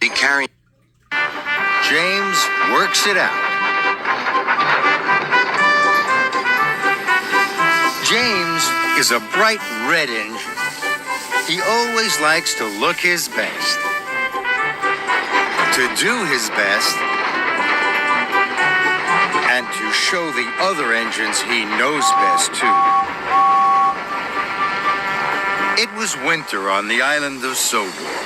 Be carrying. James works it out. James is a bright red engine. He always likes to look his best. To do his best. And to show the other engines he knows best, too. It was winter on the island of Sobor.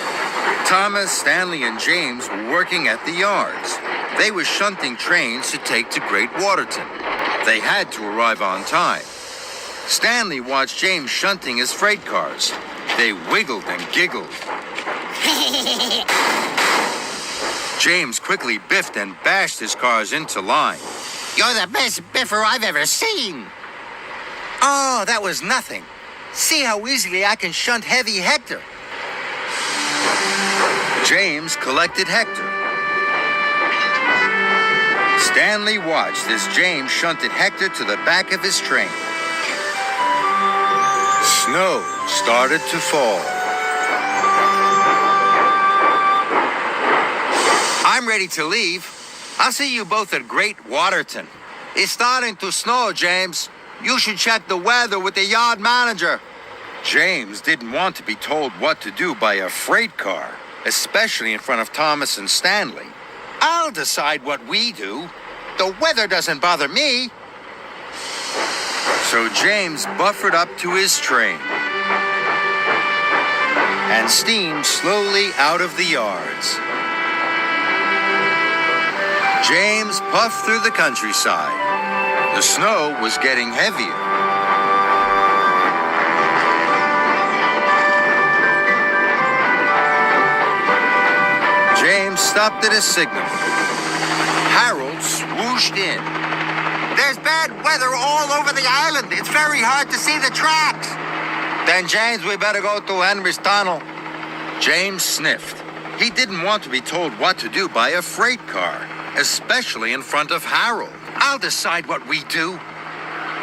Thomas, Stanley, and James were working at the yards. They were shunting trains to take to Great Waterton. They had to arrive on time. Stanley watched James shunting his freight cars. They wiggled and giggled. James quickly biffed and bashed his cars into line. You're the best biffer I've ever seen. Oh, that was nothing. See how easily I can shunt heavy Hector. James collected Hector. Stanley watched as James shunted Hector to the back of his train. Snow started to fall. I'm ready to leave. I'll see you both at Great Waterton. It's starting to snow, James. You should check the weather with the yard manager. James didn't want to be told what to do by a freight car, especially in front of Thomas and Stanley. I'll decide what we do. The weather doesn't bother me. So James buffered up to his train and steamed slowly out of the yards. James puffed through the countryside. The snow was getting heavier. James stopped at a signal. Harold swooshed in. There's bad weather all over the island. It's very hard to see the tracks. Then, James, we better go to Henry's tunnel. James sniffed. He didn't want to be told what to do by a freight car, especially in front of Harold. I'll decide what we do.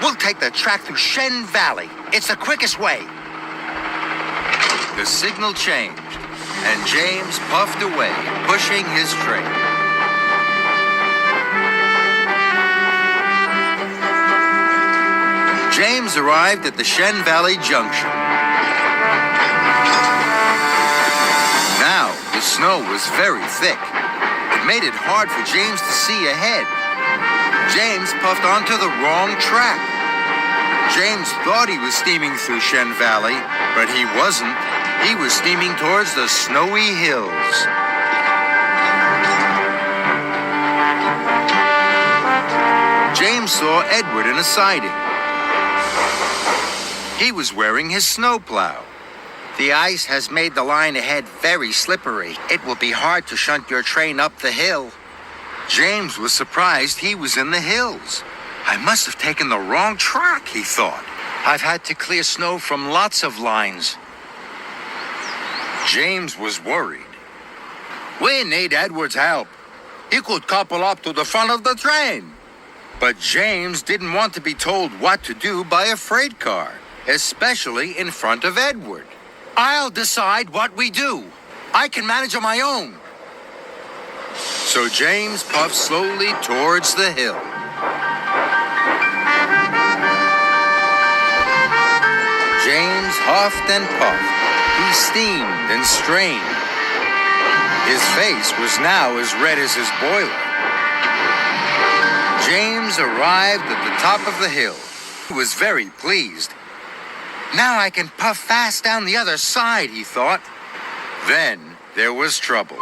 We'll take the track through Shen Valley. It's the quickest way. The signal changed, and James puffed away, pushing his train. James arrived at the Shen Valley Junction. Now, the snow was very thick. It made it hard for James to see ahead. James puffed onto the wrong track. James thought he was steaming through Shen Valley, but he wasn't. He was steaming towards the snowy hills. James saw Edward in a siding. He was wearing his snowplow. The ice has made the line ahead very slippery. It will be hard to shunt your train up the hill. James was surprised he was in the hills. I must have taken the wrong track, he thought. I've had to clear snow from lots of lines. James was worried. We need Edward's help. He could couple up to the front of the train. But James didn't want to be told what to do by a freight car, especially in front of Edward. I'll decide what we do. I can manage on my own. So James puffed slowly towards the hill. James huffed and puffed. He steamed and strained. His face was now as red as his boiler. James arrived at the top of the hill. He was very pleased. Now I can puff fast down the other side, he thought. Then there was trouble.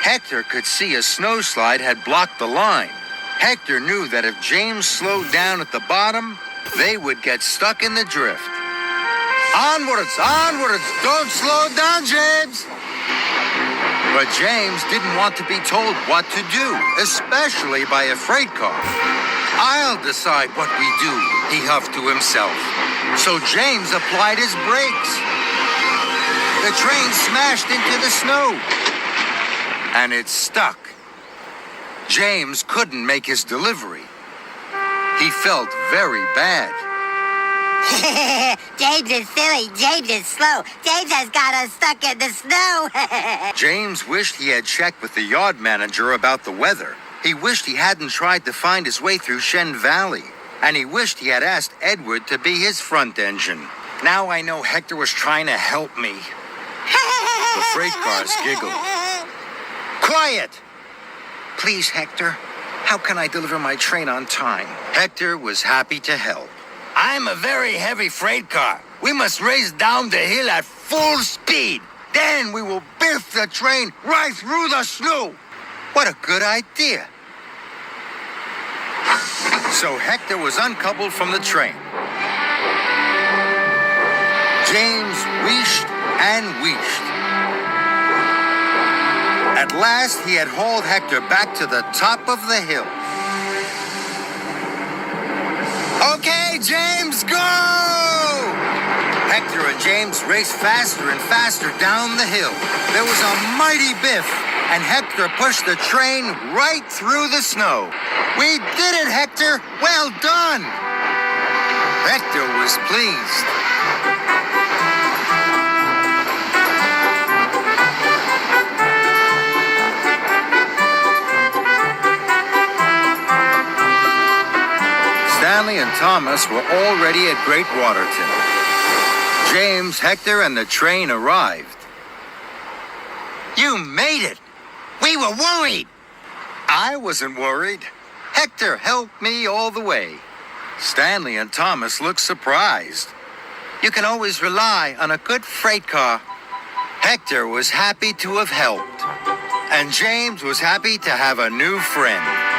Hector could see a snowslide had blocked the line. Hector knew that if James slowed down at the bottom, they would get stuck in the drift. Onwards, onwards! Don't slow down, James! But James didn't want to be told what to do, especially by a freight car. I'll decide what we do, he huffed to himself. So James applied his brakes. The train smashed into the snow. And it stuck. James couldn't make his delivery. He felt very bad. James is silly. James is slow. James has got us stuck in the snow. James wished he had checked with the yard manager about the weather. He wished he hadn't tried to find his way through Shen Valley. And he wished he had asked Edward to be his front engine. Now I know Hector was trying to help me. The freight cars giggled. Quiet! Please, Hector. How can I deliver my train on time? Hector was happy to help. I'm a very heavy freight car. We must race down the hill at full speed. Then we will biff the train right through the snow. What a good idea. So Hector was uncoupled from the train. James wished and wished. At last, he had hauled Hector back to the top of the hill. Okay, James, go! Hector and James raced faster and faster down the hill. There was a mighty biff, and Hector pushed the train right through the snow. We did it, Hector! Well done! Hector was pleased. Stanley and Thomas were already at Great Waterton. James, Hector, and the train arrived. You made it! We were worried! I wasn't worried. Hector helped me all the way. Stanley and Thomas looked surprised. You can always rely on a good freight car. Hector was happy to have helped. And James was happy to have a new friend.